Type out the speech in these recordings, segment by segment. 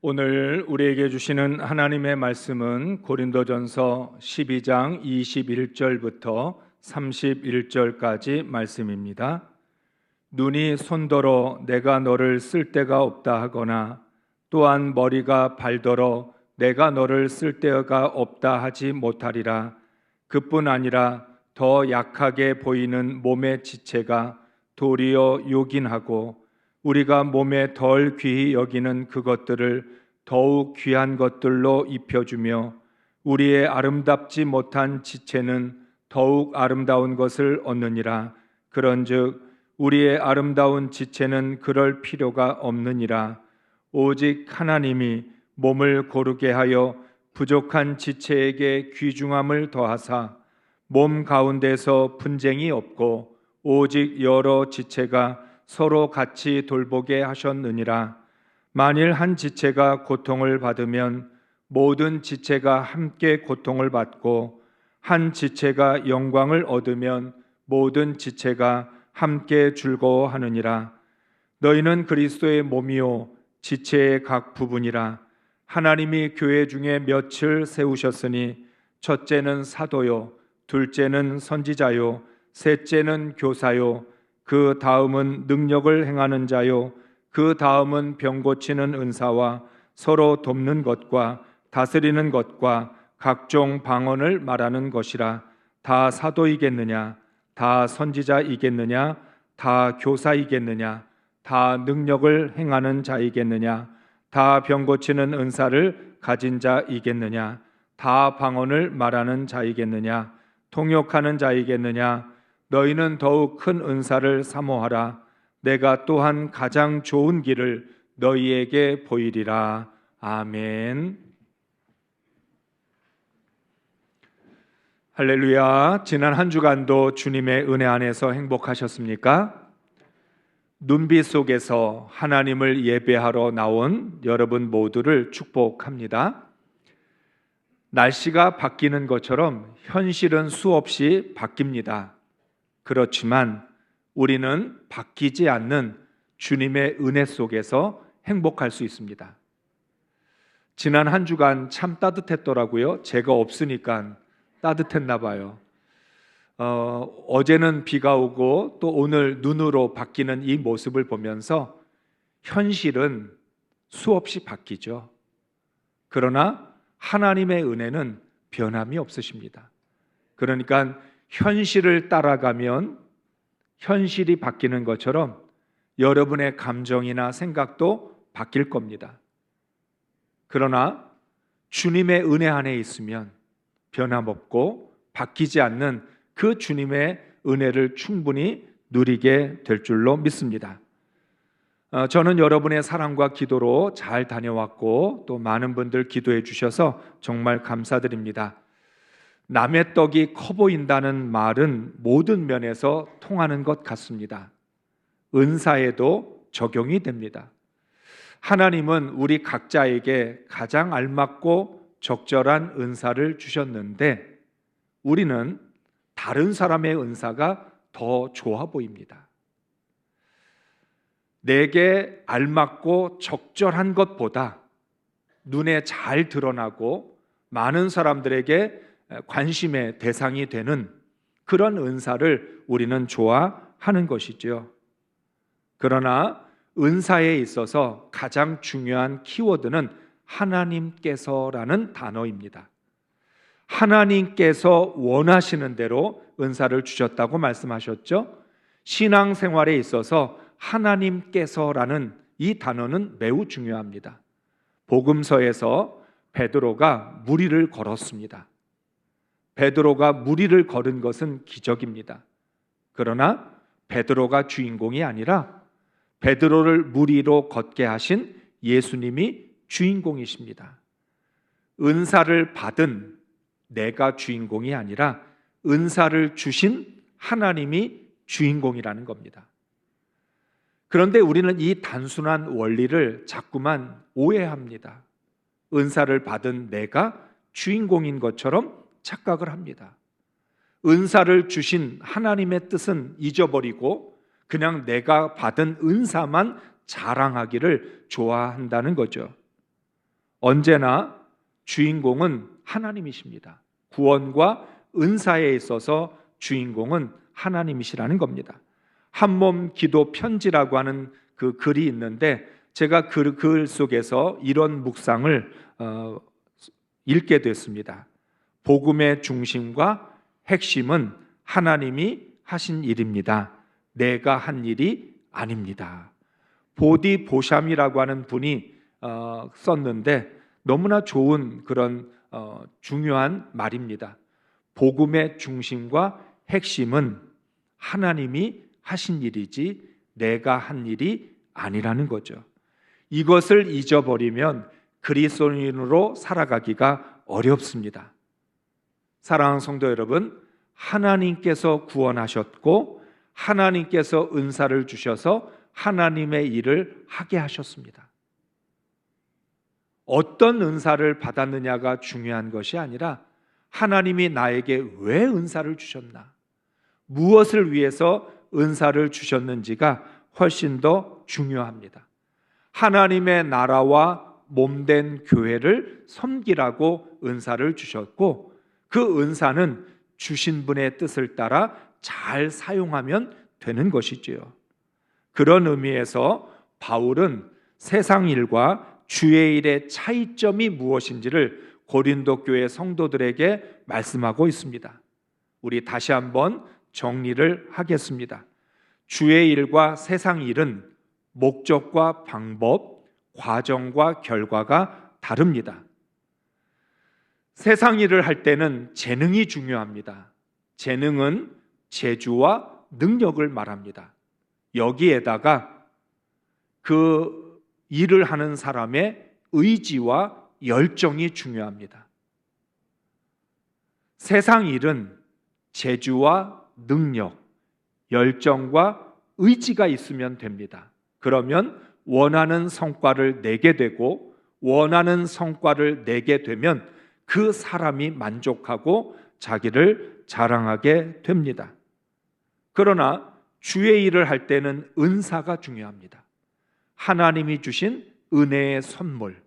오늘 우리에게 주시는 하나님의 말씀은 고린도전서 12장 21절부터 31절까지 말씀입니다. 눈이 손더러 내가 너를 쓸 데가 없다 하거나 또한 머리가 발더러 내가 너를 쓸 데가 없다 하지 못하리라. 그뿐 아니라 더 약하게 보이는 몸의 지체가 도리어 요긴하고 우리가 몸에 덜 귀히 여기는 그것들을 더욱 귀한 것들로 입혀주며 우리의 아름답지 못한 지체는 더욱 아름다운 것을 얻느니라. 그런즉 우리의 아름다운 지체는 그럴 필요가 없느니라. 오직 하나님이 몸을 고르게 하여 부족한 지체에게 귀중함을 더하사 몸 가운데서 분쟁이 없고 오직 여러 지체가 서로 같이 돌보게 하셨느니라. 만일 한 지체가 고통을 받으면 모든 지체가 함께 고통을 받고 한 지체가 영광을 얻으면 모든 지체가 함께 즐거워하느니라. 너희는 그리스도의 몸이요 지체의 각 부분이라. 하나님이 교회 중에 몇을 세우셨으니 첫째는 사도요, 둘째는 선지자요, 셋째는 교사요, 그 다음은 능력을 행하는 자요, 그 다음은 병 고치는 은사와 서로 돕는 것과 다스리는 것과 각종 방언을 말하는 것이라. 다 사도이겠느냐? 다 선지자이겠느냐? 다 교사이겠느냐? 다 능력을 행하는 자이겠느냐? 다 병 고치는 은사를 가진 자이겠느냐? 다 방언을 말하는 자이겠느냐? 통역하는 자이겠느냐? 너희는 더욱 큰 은사를 사모하라. 내가 또한 가장 좋은 길을 너희에게 보이리라. 아멘. 할렐루야. 지난 한 주간도 주님의 은혜 안에서 행복하셨습니까? 눈빛 속에서 하나님을 예배하러 나온 여러분 모두를 축복합니다. 날씨가 바뀌는 것처럼 현실은 수없이 바뀝니다. 그렇지만 우리는 바뀌지 않는 주님의 은혜 속에서 행복할 수 있습니다. 지난 한 주간 참 따뜻했더라고요. 제가 없으니까 따뜻했나 봐요. 어제는 비가 오고 또 오늘 눈으로 바뀌는 이 모습을 보면서 현실은 수없이 바뀌죠. 그러나 하나님의 은혜는 변함이 없으십니다. 그러니까 현실을 따라가면 현실이 바뀌는 것처럼 여러분의 감정이나 생각도 바뀔 겁니다. 그러나 주님의 은혜 안에 있으면 변함없고 바뀌지 않는 그 주님의 은혜를 충분히 누리게 될 줄로 믿습니다. 저는 여러분의 사랑과 기도로 잘 다녀왔고 또 많은 분들 기도해 주셔서 정말 감사드립니다. 남의 떡이 커 보인다는 말은 모든 면에서 통하는 것 같습니다. 은사에도 적용이 됩니다. 하나님은 우리 각자에게 가장 알맞고 적절한 은사를 주셨는데 우리는 다른 사람의 은사가 더 좋아 보입니다. 내게 알맞고 적절한 것보다 눈에 잘 드러나고 많은 사람들에게 관심의 대상이 되는 그런 은사를 우리는 좋아하는 것이죠. 그러나 은사에 있어서 가장 중요한 키워드는 하나님께서라는 단어입니다. 하나님께서 원하시는 대로 은사를 주셨다고 말씀하셨죠. 신앙생활에 있어서 하나님께서라는 이 단어는 매우 중요합니다. 복음서에서 베드로가 무리를 걸었습니다. 베드로가 무리를 걸은 것은 기적입니다. 그러나 베드로가 주인공이 아니라 베드로를 무리로 걷게 하신 예수님이 주인공이십니다. 은사를 받은 내가 주인공이 아니라 은사를 주신 하나님이 주인공이라는 겁니다. 그런데 우리는 이 단순한 원리를 자꾸만 오해합니다. 은사를 받은 내가 주인공인 것처럼 착각을 합니다. 은사를 주신 하나님의 뜻은 잊어버리고 그냥 내가 받은 은사만 자랑하기를 좋아한다는 거죠. 언제나 주인공은 하나님이십니다. 구원과 은사에 있어서 주인공은 하나님이시라는 겁니다. 한몸 기도 편지라고 하는 그 글이 있는데 제가 그 글 속에서 이런 묵상을 읽게 됐습니다. 복음의 중심과 핵심은 하나님이 하신 일입니다. 내가 한 일이 아닙니다. 보디 보샴이라고 하는 분이 썼는데 너무나 좋은 그런 중요한 말입니다. 복음의 중심과 핵심은 하나님이 하신 일이지 내가 한 일이 아니라는 거죠. 이것을 잊어버리면 그리스도인으로 살아가기가 어렵습니다. 사랑하는 성도 여러분, 하나님께서 구원하셨고 하나님께서 은사를 주셔서 하나님의 일을 하게 하셨습니다. 어떤 은사를 받았느냐가 중요한 것이 아니라 하나님이 나에게 왜 은사를 주셨나, 무엇을 위해서 은사를 주셨는지가 훨씬 더 중요합니다. 하나님의 나라와 몸된 교회를 섬기라고 은사를 주셨고 그 은사는 주신 분의 뜻을 따라 잘 사용하면 되는 것이지요. 그런 의미에서 바울은 세상 일과 주의 일의 차이점이 무엇인지를 고린도 교회 성도들에게 말씀하고 있습니다. 우리 다시 한번 정리를 하겠습니다. 주의 일과 세상 일은 목적과 방법, 과정과 결과가 다릅니다. 세상 일을 할 때는 재능이 중요합니다. 재능은 재주와 능력을 말합니다. 여기에다가 그 일을 하는 사람의 의지와 열정이 중요합니다. 세상 일은 재주와 능력, 열정과 의지가 있으면 됩니다. 그러면 원하는 성과를 내게 되고 원하는 성과를 내게 되면 그 사람이 만족하고 자기를 자랑하게 됩니다. 그러나 주의 일을 할 때는 은사가 중요합니다. 하나님이 주신 은혜의 선물,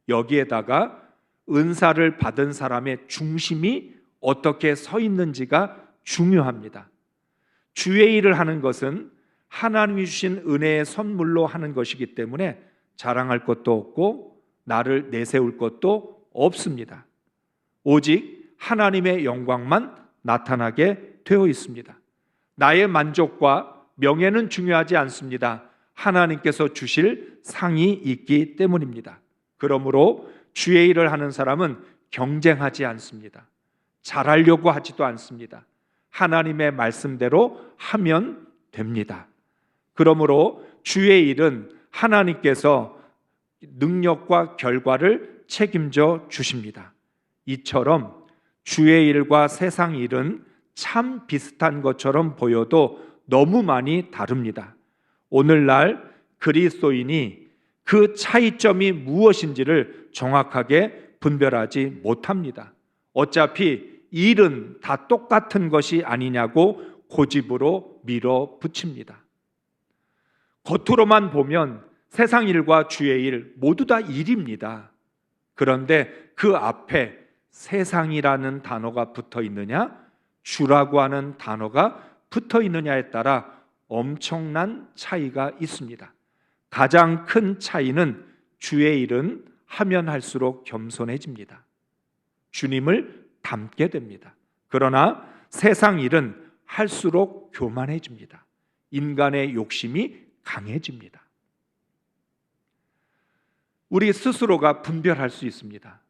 여기에다가 은사를 받은 사람의 중심이 어떻게 서 있는지가 중요합니다. 주의 일을 하는 것은 하나님이 주신 은혜의 선물로 하는 것이기 때문에 자랑할 것도 없고 나를 내세울 것도 없습니다. 오직 하나님의 영광만 나타나게 되어 있습니다. 나의 만족과 명예는 중요하지 않습니다. 하나님께서 주실 상이 있기 때문입니다. 그러므로 주의 일을 하는 사람은 경쟁하지 않습니다. 잘하려고 하지도 않습니다. 하나님의 말씀대로 하면 됩니다. 그러므로 주의 일은 하나님께서 능력과 결과를 책임져 주십니다. 이처럼 주의 일과 세상 일은 참 비슷한 것처럼 보여도 너무 많이 다릅니다. 오늘날 그리스도인이 그 차이점이 무엇인지를 정확하게 분별하지 못합니다. 어차피 일은 다 똑같은 것이 아니냐고 고집으로 밀어붙입니다. 겉으로만 보면 세상 일과 주의 일 모두 다 일입니다. 그런데 그 앞에 세상이라는 단어가 붙어 있느냐, 주라고 하는 단어가 붙어 있느냐에 따라 엄청난 차이가 있습니다. 가장 큰 차이는 주의 일은 하면 할수록 겸손해집니다. 주님을 닮게 됩니다. 그러나 세상 일은 할수록 교만해집니다. 인간의 욕심이 강해집니다. 우리 스스로가 분별할 수 있습니다.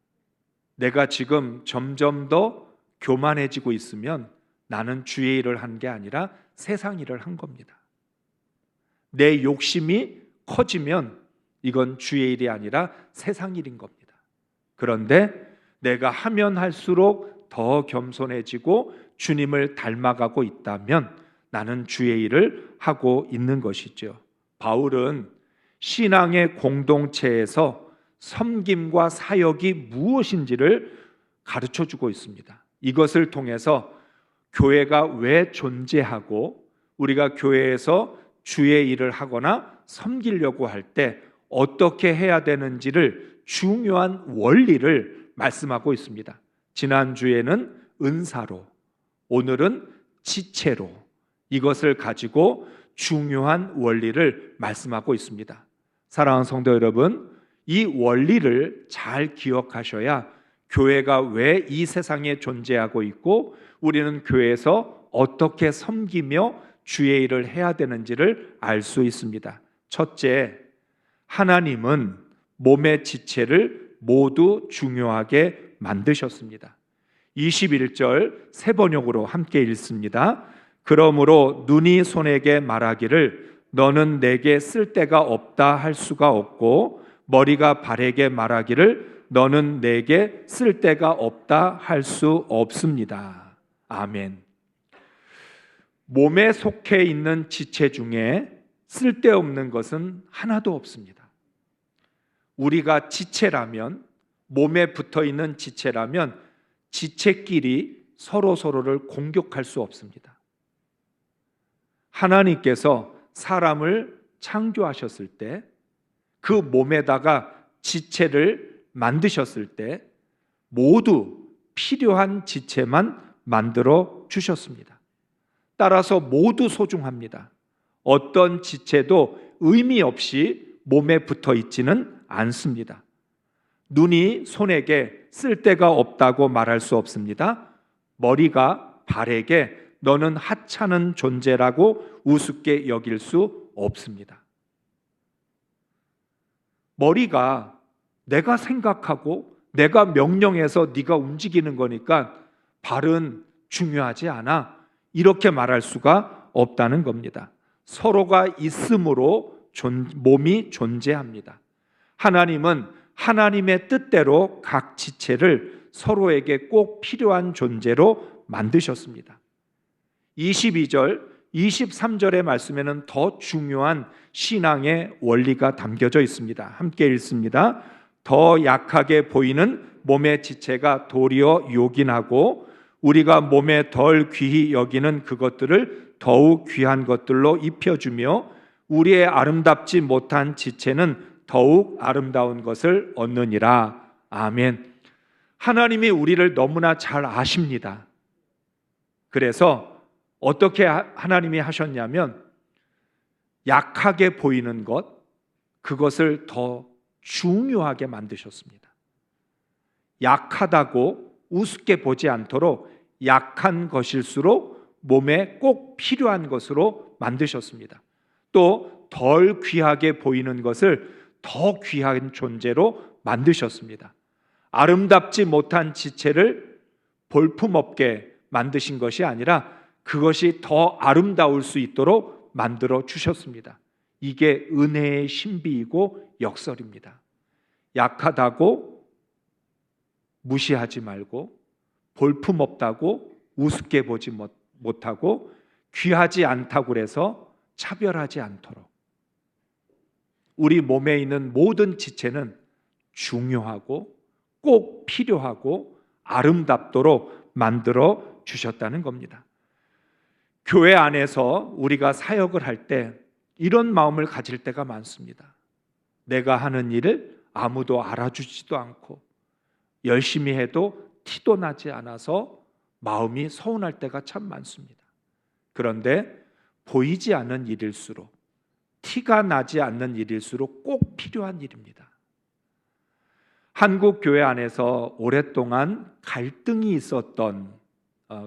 내가 지금 점점 더 교만해지고 있으면 나는 주의 일을 한 게 아니라 세상 일을 한 겁니다. 내 욕심이 커지면 이건 주의 일이 아니라 세상 일인 겁니다. 그런데 내가 하면 할수록 더 겸손해지고 주님을 닮아가고 있다면 나는 주의 일을 하고 있는 것이죠. 바울은 신앙의 공동체에서 섬김과 사역이 무엇인지를 가르쳐주고 있습니다. 이것을 통해서 교회가 왜 존재하고 우리가 교회에서 주의 일을 하거나 섬기려고 할 때 어떻게 해야 되는지를 중요한 원리를 말씀하고 있습니다. 지난주에는 은사로, 오늘은 지체로 이것을 가지고 중요한 원리를 말씀하고 있습니다. 사랑하는 성도 여러분, 이 원리를 잘 기억하셔야 교회가 왜 이 세상에 존재하고 있고 우리는 교회에서 어떻게 섬기며 주의 일을 해야 되는지를 알 수 있습니다. 첫째, 하나님은 몸의 지체를 모두 중요하게 만드셨습니다. 21절 세 번역으로 함께 읽습니다. 그러므로 눈이 손에게 말하기를 너는 내게 쓸데가 없다 할 수가 없고 머리가 발에게 말하기를 너는 내게 쓸데가 없다 할 수 없습니다. 아멘. 몸에 속해 있는 지체 중에 쓸데없는 것은 하나도 없습니다. 우리가 지체라면, 몸에 붙어 있는 지체라면 지체끼리 서로를 공격할 수 없습니다. 하나님께서 사람을 창조하셨을 때 그 몸에다가 지체를 만드셨을 때 모두 필요한 지체만 만들어 주셨습니다. 따라서 모두 소중합니다. 어떤 지체도 의미 없이 몸에 붙어 있지는 않습니다. 눈이 손에게 쓸데가 없다고 말할 수 없습니다. 머리가 발에게 너는 하찮은 존재라고 우습게 여길 수 없습니다. 머리가 내가 생각하고 내가 명령해서 네가 움직이는 거니까 발은 중요하지 않아, 이렇게 말할 수가 없다는 겁니다. 서로가 있음으로 몸이 존재합니다. 하나님은 하나님의 뜻대로 각 지체를 서로에게 꼭 필요한 존재로 만드셨습니다. 22절, 23절의 말씀에는 더 중요한 신앙의 원리가 담겨져 있습니다. 함께 읽습니다. 더 약하게 보이는 몸의 지체가 도리어 요긴하고 우리가 몸에 덜 귀히 여기는 그것들을 더욱 귀한 것들로 입혀주며 우리의 아름답지 못한 지체는 더욱 아름다운 것을 얻느니라. 아멘. 하나님이 우리를 너무나 잘 아십니다. 그래서 어떻게 하나님이 하셨냐면 약하게 보이는 것, 그것을 더 중요하게 만드셨습니다. 약하다고 우습게 보지 않도록 약한 것일수록 몸에 꼭 필요한 것으로 만드셨습니다. 또 덜 귀하게 보이는 것을 더 귀한 존재로 만드셨습니다. 아름답지 못한 지체를 볼품없게 만드신 것이 아니라 그것이 더 아름다울 수 있도록 만들어 주셨습니다. 이게 은혜의 신비이고 역설입니다. 약하다고 무시하지 말고 볼품없다고 우습게 보지 못하고 귀하지 않다고 해서 차별하지 않도록 우리 몸에 있는 모든 지체는 중요하고 꼭 필요하고 아름답도록 만들어 주셨다는 겁니다. 교회 안에서 우리가 사역을 할 때 이런 마음을 가질 때가 많습니다. 내가 하는 일을 아무도 알아주지도 않고 열심히 해도 티도 나지 않아서 마음이 서운할 때가 참 많습니다. 그런데 보이지 않는 일일수록, 티가 나지 않는 일일수록 꼭 필요한 일입니다. 한국 교회 안에서 오랫동안 갈등이 있었던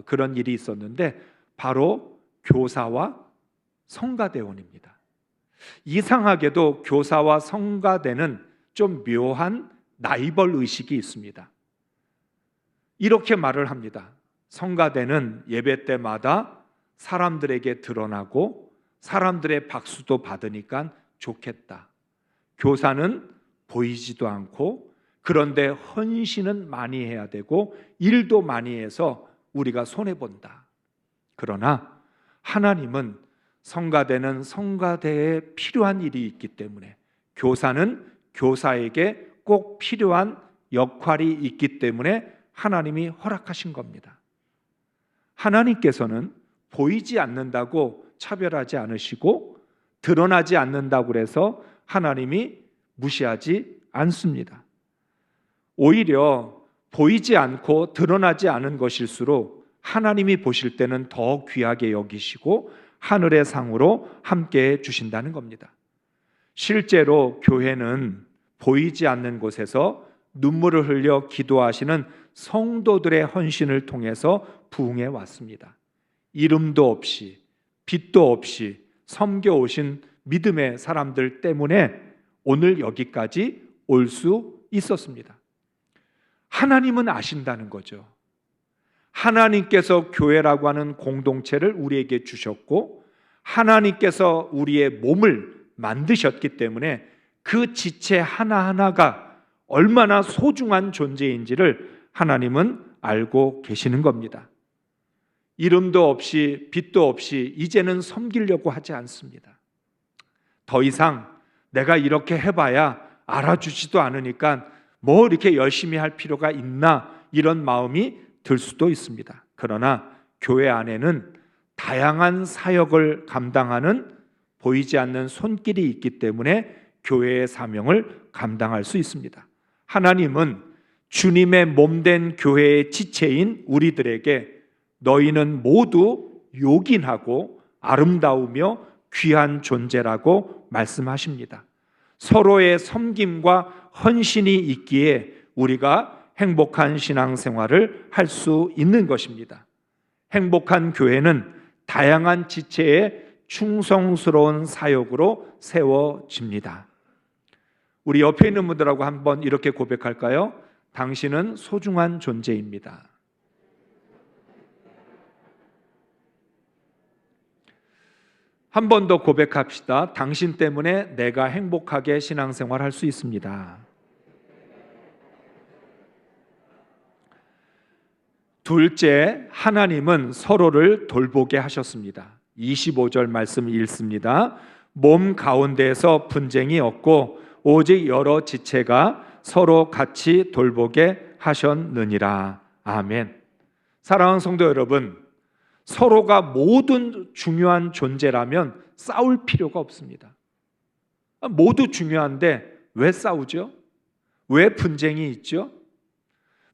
그런 일이 있었는데 바로 교사와 성가대원입니다. 이상하게도 교사와 성가대는 좀 묘한 라이벌 의식이 있습니다. 이렇게 말을 합니다. 성가대는 예배 때마다 사람들에게 드러나고 사람들의 박수도 받으니까 좋겠다. 교사는 보이지도 않고 그런데 헌신은 많이 해야 되고 일도 많이 해서 우리가 손해본다. 그러나 하나님은 성가대는 성가대에 필요한 일이 있기 때문에 교사는 교사에게 꼭 필요한 역할이 있기 때문에 하나님이 허락하신 겁니다. 하나님께서는 보이지 않는다고 차별하지 않으시고 드러나지 않는다고 해서 하나님이 무시하지 않습니다. 오히려 보이지 않고 드러나지 않은 것일수록 하나님이 보실 때는 더 귀하게 여기시고 하늘의 상으로 함께해 주신다는 겁니다. 실제로 교회는 보이지 않는 곳에서 눈물을 흘려 기도하시는 성도들의 헌신을 통해서 부흥해 왔습니다. 이름도 없이 빛도 없이 섬겨오신 믿음의 사람들 때문에 오늘 여기까지 올 수 있었습니다. 하나님은 아신다는 거죠. 하나님께서 교회라고 하는 공동체를 우리에게 주셨고 하나님께서 우리의 몸을 만드셨기 때문에 그 지체 하나하나가 얼마나 소중한 존재인지를 하나님은 알고 계시는 겁니다. 이름도 없이 빛도 없이 이제는 섬기려고 하지 않습니다. 더 이상 내가 이렇게 해봐야 알아주지도 않으니까 뭐 이렇게 열심히 할 필요가 있나 이런 마음이 들 수도 있습니다. 그러나 교회 안에는 다양한 사역을 감당하는 보이지 않는 손길이 있기 때문에 교회의 사명을 감당할 수 있습니다. 하나님은 주님의 몸된 교회의 지체인 우리들에게 너희는 모두 요긴하고 아름다우며 귀한 존재라고 말씀하십니다. 서로의 섬김과 헌신이 있기에 우리가 행복한 신앙생활을 할 수 있는 것입니다. 행복한 교회는 다양한 지체의 충성스러운 사역으로 세워집니다. 우리 옆에 있는 분들하고 한번 이렇게 고백할까요? 당신은 소중한 존재입니다. 한 번 더 고백합시다. 당신 때문에 내가 행복하게 신앙생활 할 수 있습니다. 둘째, 하나님은 서로를 돌보게 하셨습니다. 25절 말씀 읽습니다. 몸 가운데에서 분쟁이 없고 오직 여러 지체가 서로 같이 돌보게 하셨느니라. 아멘. 사랑하는 성도 여러분, 서로가 모든 중요한 존재라면 싸울 필요가 없습니다. 모두 중요한데 왜 싸우죠? 왜 분쟁이 있죠?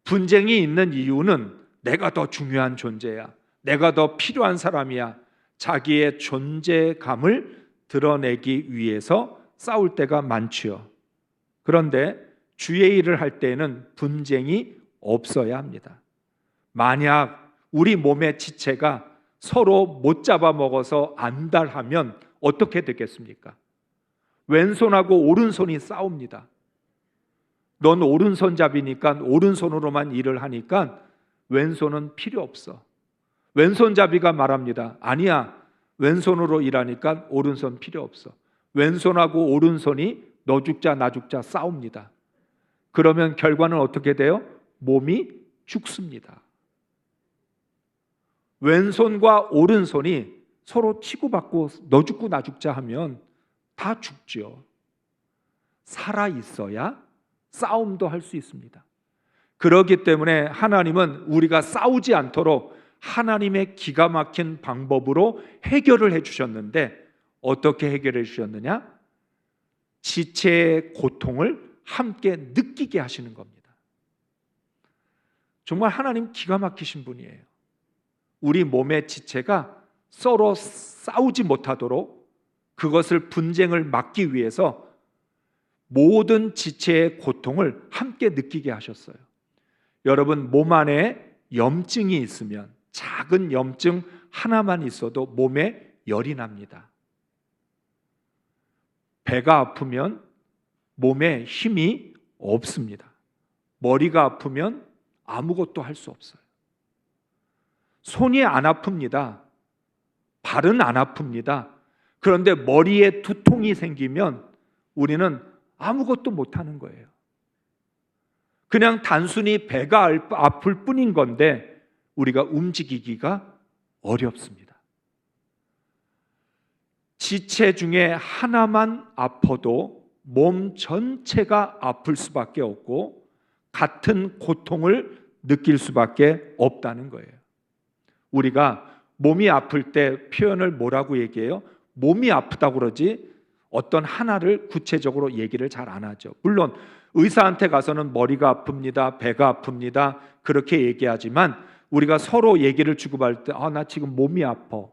분쟁이 있는 이유는 내가 더 중요한 존재야, 내가 더 필요한 사람이야, 자기의 존재감을 드러내기 위해서 싸울 때가 많지요. 그런데 주의 일을 할 때는 분쟁이 없어야 합니다. 만약 우리 몸의 지체가 서로 못 잡아먹어서 안달하면 어떻게 되겠습니까? 왼손하고 오른손이 싸웁니다. 넌 오른손잡이니까 오른손으로만 일을 하니까 왼손은 필요 없어. 왼손잡이가 말합니다. 아니야, 왼손으로 일하니까 오른손 필요 없어. 왼손하고 오른손이 너 죽자 나 죽자 싸웁니다. 그러면 결과는 어떻게 돼요? 몸이 죽습니다. 왼손과 오른손이 서로 치고받고 너 죽고 나 죽자 하면 다 죽죠. 살아 있어야 싸움도 할 수 있습니다. 그렇기 때문에 하나님은 우리가 싸우지 않도록 하나님의 기가 막힌 방법으로 해결을 해주셨는데 어떻게 해결해 주셨느냐? 지체의 고통을 함께 느끼게 하시는 겁니다. 정말 하나님 기가 막히신 분이에요. 우리 몸의 지체가 서로 싸우지 못하도록 그것을 분쟁을 막기 위해서 모든 지체의 고통을 함께 느끼게 하셨어요. 여러분, 몸 안에 염증이 있으면 작은 염증 하나만 있어도 몸에 열이 납니다. 배가 아프면 몸에 힘이 없습니다. 머리가 아프면 아무것도 할 수 없어요. 손이 안 아픕니다. 발은 안 아픕니다. 그런데 머리에 두통이 생기면 우리는 아무것도 못하는 거예요. 그냥 단순히 배가 아플 뿐인 건데 우리가 움직이기가 어렵습니다. 지체 중에 하나만 아파도 몸 전체가 아플 수밖에 없고 같은 고통을 느낄 수밖에 없다는 거예요. 우리가 몸이 아플 때 표현을 뭐라고 얘기해요? 몸이 아프다고 그러지 어떤 하나를 구체적으로 얘기를 잘 안 하죠. 물론 의사한테 가서는 머리가 아픕니다, 배가 아픕니다 그렇게 얘기하지만 우리가 서로 얘기를 주고받을 때 나 지금 몸이 아파.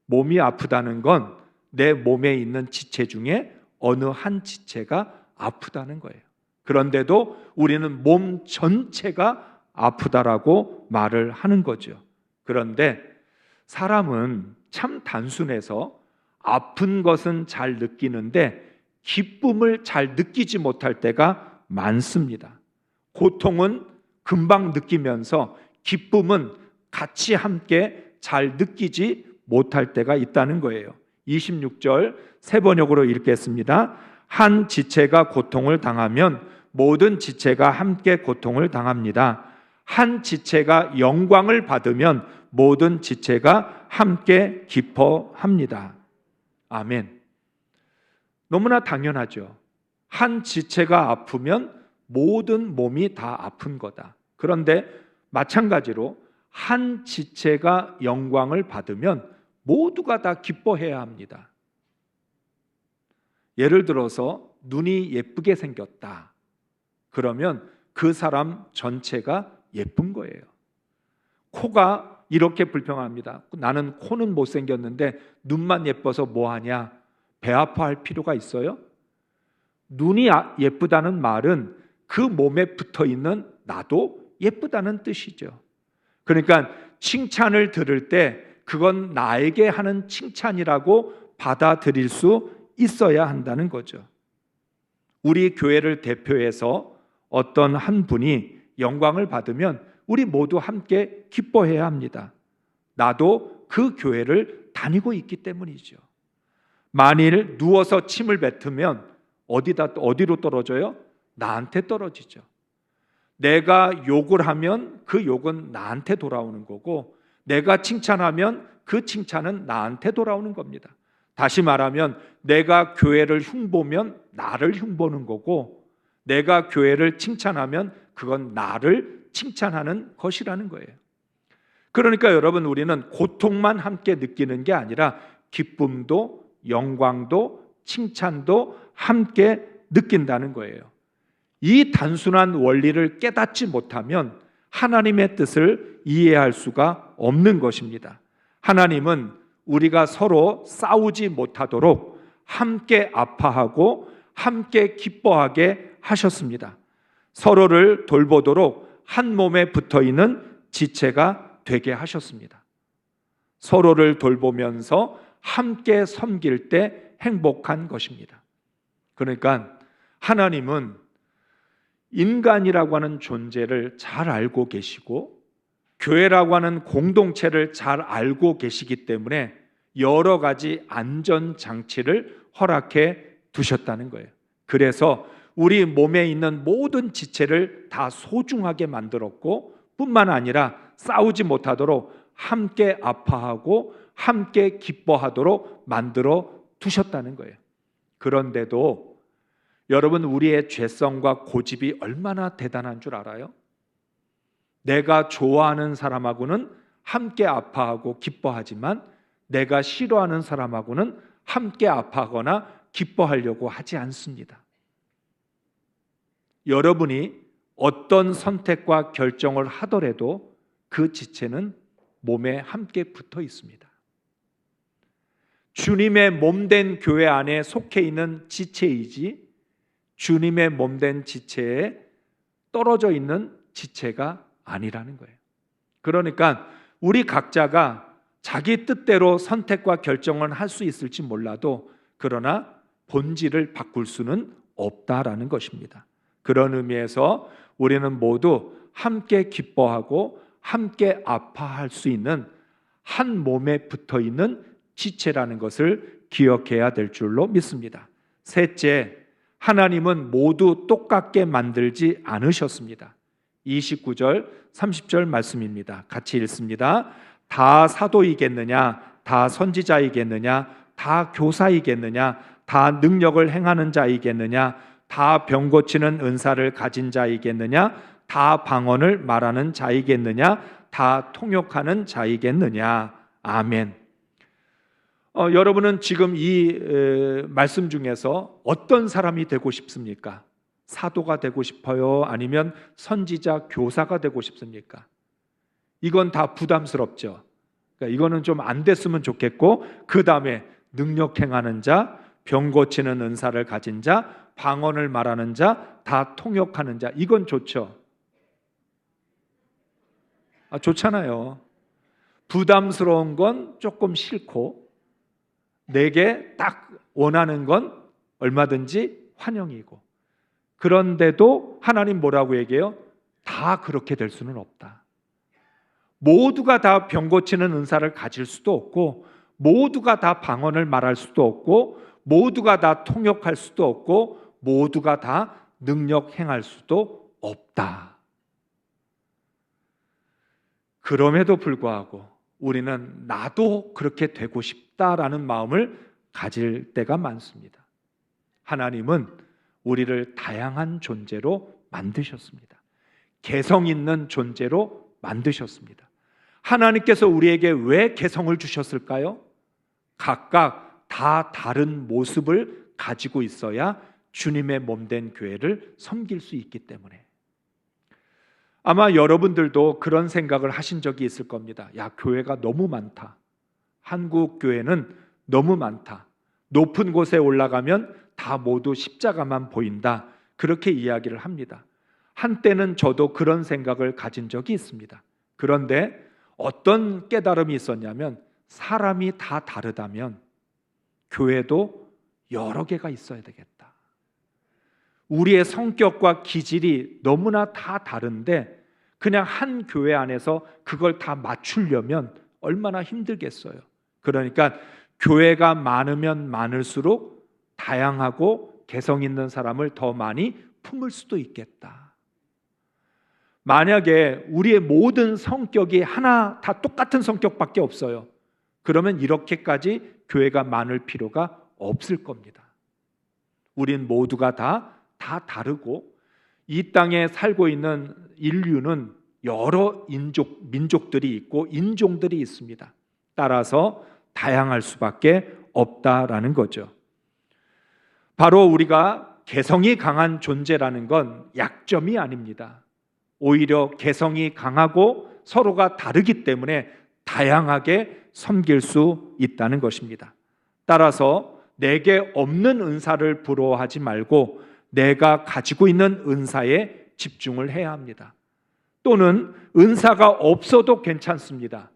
몸이 아프다는 건 내 몸에 있는 지체 중에 어느 한 지체가 아프다는 거예요. 그런데도 우리는 몸 전체가 아프다라고 말을 하는 거죠. 그런데 사람은 참 단순해서 아픈 것은 잘 느끼는데 기쁨을 잘 느끼지 못할 때가 많습니다. 고통은 금방 느끼면서 기쁨은 같이 함께 잘 느끼지 못할 때가 있다는 거예요. 26절 세 번역으로 읽겠습니다. 한 지체가 고통을 당하면 모든 지체가 함께 고통을 당합니다. 한 지체가 영광을 받으면 모든 지체가 함께 기뻐합니다. 아멘. 너무나 당연하죠. 한 지체가 아프면 모든 몸이 다 아픈 거다. 그런데 마찬가지로 한 지체가 영광을 받으면 모두가 다 기뻐해야 합니다. 예를 들어서 눈이 예쁘게 생겼다. 그러면 그 사람 전체가 예쁜 거예요. 코가 이렇게 불평합니다. 나는 코는 못생겼는데 눈만 예뻐서 뭐하냐? 배 아파할 필요가 있어요? 눈이 예쁘다는 말은 그 몸에 붙어있는 나도 예쁘다는 뜻이죠. 그러니까 칭찬을 들을 때 그건 나에게 하는 칭찬이라고 받아들일 수 있어야 한다는 거죠. 우리 교회를 대표해서 어떤 한 분이 영광을 받으면 우리 모두 함께 기뻐해야 합니다. 나도 그 교회를 다니고 있기 때문이죠. 만일 누워서 침을 뱉으면 어디로 떨어져요? 나한테 떨어지죠. 내가 욕을 하면 그 욕은 나한테 돌아오는 거고, 내가 칭찬하면 그 칭찬은 나한테 돌아오는 겁니다. 다시 말하면 내가 교회를 흉보면 나를 흉보는 거고, 내가 교회를 칭찬하면 그건 나를 칭찬하는 것이라는 거예요. 그러니까 여러분, 우리는 고통만 함께 느끼는 게 아니라 기쁨도 영광도 칭찬도 함께 느낀다는 거예요. 이 단순한 원리를 깨닫지 못하면 하나님의 뜻을 이해할 수가 없는 것입니다. 하나님은 우리가 서로 싸우지 못하도록 함께 아파하고 함께 기뻐하게 하셨습니다. 서로를 돌보도록 한 몸에 붙어있는 지체가 되게 하셨습니다. 서로를 돌보면서 함께 섬길 때 행복한 것입니다. 그러니까 하나님은 인간이라고 하는 존재를 잘 알고 계시고 교회라고 하는 공동체를 잘 알고 계시기 때문에 여러 가지 안전장치를 허락해 두셨다는 거예요. 그래서 우리 몸에 있는 모든 지체를 다 소중하게 만들었고 뿐만 아니라 싸우지 못하도록 함께 아파하고 함께 기뻐하도록 만들어 두셨다는 거예요. 그런데도 여러분, 우리의 죄성과 고집이 얼마나 대단한 줄 알아요? 내가 좋아하는 사람하고는 함께 아파하고 기뻐하지만 내가 싫어하는 사람하고는 함께 아파하거나 기뻐하려고 하지 않습니다. 여러분이 어떤 선택과 결정을 하더라도 그 지체는 몸에 함께 붙어 있습니다. 주님의 몸된 교회 안에 속해 있는 지체이지 주님의 몸된 지체에 떨어져 있는 지체가 아니라는 거예요. 그러니까 우리 각자가 자기 뜻대로 선택과 결정을 할 수 있을지 몰라도 그러나 본질을 바꿀 수는 없다라는 것입니다. 그런 의미에서 우리는 모두 함께 기뻐하고 함께 아파할 수 있는 한 몸에 붙어 있는 지체라는 것을 기억해야 될 줄로 믿습니다. 셋째, 하나님은 모두 똑같게 만들지 않으셨습니다. 29절, 30절 말씀입니다. 같이 읽습니다. 다 사도이겠느냐? 다 선지자이겠느냐? 다 교사이겠느냐? 다 능력을 행하는 자이겠느냐? 다 병 고치는 은사를 가진 자이겠느냐? 다 방언을 말하는 자이겠느냐? 다 통역하는 자이겠느냐? 아멘. 여러분은 지금 이 말씀 중에서 어떤 사람이 되고 싶습니까? 사도가 되고 싶어요? 아니면 선지자, 교사가 되고 싶습니까? 이건 다 부담스럽죠. 그러니까 이거는 좀 안 됐으면 좋겠고, 그 다음에 능력 행하는 자, 병 고치는 은사를 가진 자, 방언을 말하는 자, 다 통역하는 자, 이건 좋죠. 좋잖아요. 부담스러운 건 조금 싫고, 내게 딱 원하는 건 얼마든지 환영이고. 그런데도 하나님 뭐라고 얘기해요? 다 그렇게 될 수는 없다. 모두가 다 병 고치는 은사를 가질 수도 없고, 모두가 다 방언을 말할 수도 없고, 모두가 다 통역할 수도 없고, 모두가 다 능력 행할 수도 없다. 그럼에도 불구하고 우리는 나도 그렇게 되고 싶다라는 마음을 가질 때가 많습니다. 하나님은 우리를 다양한 존재로 만드셨습니다. 개성 있는 존재로 만드셨습니다. 하나님께서 우리에게 왜 개성을 주셨을까요? 각각 다 다른 모습을 가지고 있어야 주님의 몸된 교회를 섬길 수 있기 때문에. 아마 여러분들도 그런 생각을 하신 적이 있을 겁니다. 야, 교회가 너무 많다. 한국 교회는 너무 많다. 높은 곳에 올라가면 다 모두 십자가만 보인다. 그렇게 이야기를 합니다. 한때는 저도 그런 생각을 가진 적이 있습니다. 그런데 어떤 깨달음이 있었냐면, 사람이 다 다르다면 교회도 여러 개가 있어야 되겠다. 우리의 성격과 기질이 너무나 다 다른데 그냥 한 교회 안에서 그걸 다 맞추려면 얼마나 힘들겠어요. 그러니까 교회가 많으면 많을수록 다양하고 개성 있는 사람을 더 많이 품을 수도 있겠다. 만약에 우리의 모든 성격이 하나 다 똑같은 성격밖에 없어요. 그러면 이렇게까지 교회가 많을 필요가 없을 겁니다. 우린 모두가 다 다르고, 이 땅에 살고 있는 인류는 여러 민족들이 있고 인종들이 있습니다. 따라서 다양할 수밖에 없다라는 거죠. 바로 우리가 개성이 강한 존재라는 건 약점이 아닙니다. 오히려 개성이 강하고 서로가 다르기 때문에 다양하게 섬길 수 있다는 것입니다. 따라서 내게 없는 은사를 부러워하지 말고 내가 가지고 있는 은사에 집중을 해야 합니다. 또는 은사가 없어도 괜찮습니다.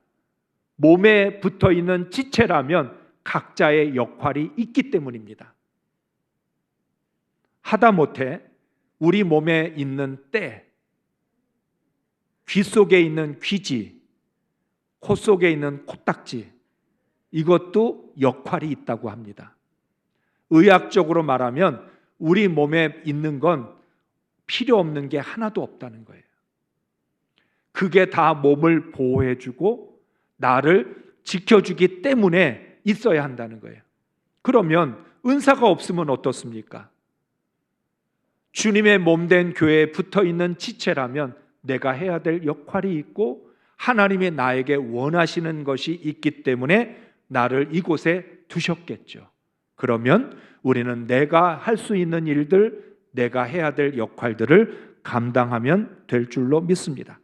몸에 붙어 있는 지체라면 각자의 역할이 있기 때문입니다. 하다못해 우리 몸에 있는 때, 귀 속에 있는 귀지, 코 속에 있는 코딱지, 이것도 역할이 있다고 합니다. 의학적으로 말하면 우리 몸에 있는 건 필요 없는 게 하나도 없다는 거예요. 그게 다 몸을 보호해주고 나를 지켜주기 때문에 있어야 한다는 거예요. 그러면 은사가 없으면 어떻습니까? 주님의 몸된 교회에 붙어있는 지체라면 내가 해야 될 역할이 있고 하나님이 나에게 원하시는 것이 있기 때문에 나를 이곳에 두셨겠죠. 그러면 우리는 내가 할 수 있는 일들, 내가 해야 될 역할들을 감당하면 될 줄로 믿습니다.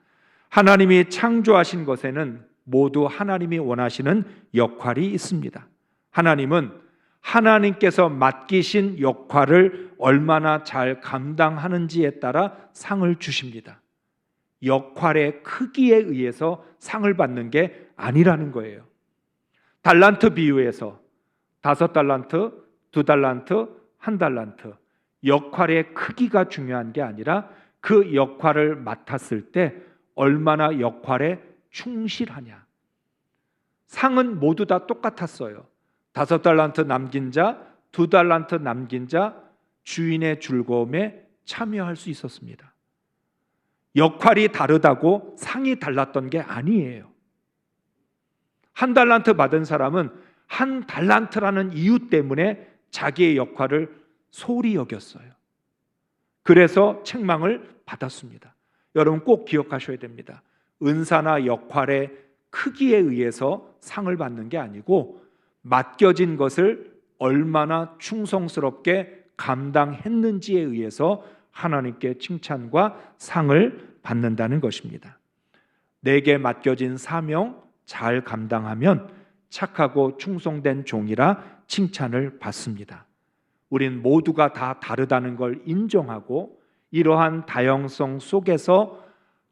하나님이 창조하신 것에는 모두 하나님이 원하시는 역할이 있습니다. 하나님은 하나님께서 맡기신 역할을 얼마나 잘 감당하는지에 따라 상을 주십니다. 역할의 크기에 의해서 상을 받는 게 아니라는 거예요. 달란트 비유에서 5달란트, 2달란트, 1달란트, 역할의 크기가 중요한 게 아니라 그 역할을 맡았을 때 얼마나 역할에 충실하냐. 상은 모두 다 똑같았어요. 5달란트 남긴 자, 2달란트 남긴 자, 주인의 즐거움에 참여할 수 있었습니다. 역할이 다르다고 상이 달랐던 게 아니에요. 1달란트 받은 사람은 1달란트라는 이유 때문에 자기의 역할을 소홀히 여겼어요. 그래서 책망을 받았습니다. 여러분 꼭 기억하셔야 됩니다. 은사나 역할의 크기에 의해서 상을 받는 게 아니고 맡겨진 것을 얼마나 충성스럽게 감당했는지에 의해서 하나님께 칭찬과 상을 받는다는 것입니다. 내게 맡겨진 사명 잘 감당하면 착하고 충성된 종이라 칭찬을 받습니다. 우린 모두가 다 다르다는 걸 인정하고 이러한 다양성 속에서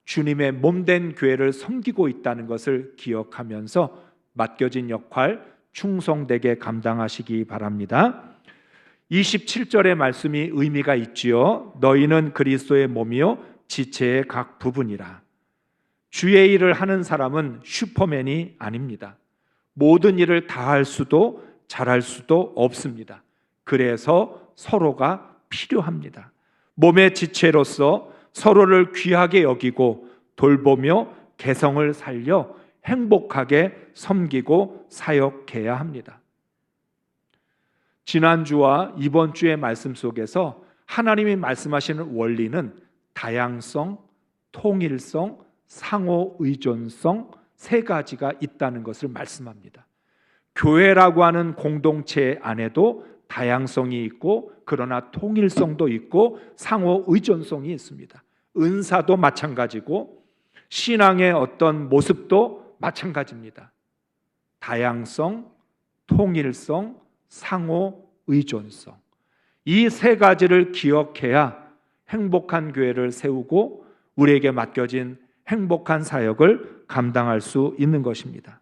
주님의 몸된 교회를 섬기고 있다는 것을 기억하면서 맡겨진 역할 충성되게 감당하시기 바랍니다. 27절의 말씀이 의미가 있지요. 너희는 그리스도의 몸이요 지체의 각 부분이라. 주의 일을 하는 사람은 슈퍼맨이 아닙니다. 모든 일을 다 할 수도 잘할 수도 없습니다. 그래서 서로가 필요합니다. 몸의 지체로서 서로를 귀하게 여기고 돌보며 개성을 살려 행복하게 섬기고 사역해야 합니다. 지난주와 이번 주의 말씀 속에서 하나님이 말씀하시는 원리는 다양성, 통일성, 상호 의존성 세 가지가 있다는 것을 말씀합니다. 교회라고 하는 공동체 안에도 다양성이 있고 그러나 통일성도 있고 상호 의존성이 있습니다. 은사도 마찬가지고 신앙의 어떤 모습도 마찬가지입니다. 다양성, 통일성, 상호 의존성. 이 세 가지를 기억해야 행복한 교회를 세우고 우리에게 맡겨진 행복한 사역을 감당할 수 있는 것입니다.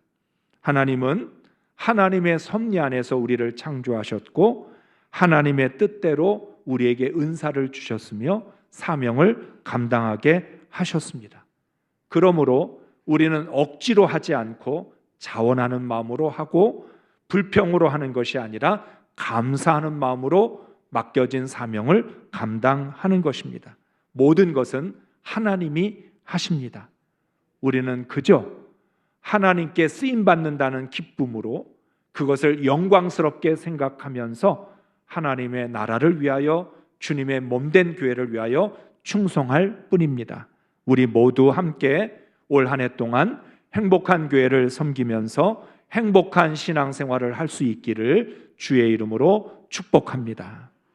하나님은 하나님의 섭리 안에서 우리를 창조하셨고 하나님의 뜻대로 우리에게 은사를 주셨으며 사명을 감당하게 하셨습니다. 그러므로 우리는 억지로 하지 않고 자원하는 마음으로 하고 불평으로 하는 것이 아니라 감사하는 마음으로 맡겨진 사명을 감당하는 것입니다. 모든 것은 하나님이 하십니다. 우리는 그저 하나님께 쓰임받는다는 기쁨으로 그것을 영광스럽게 생각하면서 하나님의 나라를 위하여 주님의 몸된 교회를 위하여 충성할 뿐입니다. 우리 모두 함께 올 한 해 동안 행복한 교회를 섬기면서 행복한 신앙생활을 할 수 있기를 주의 이름으로 축복합니다.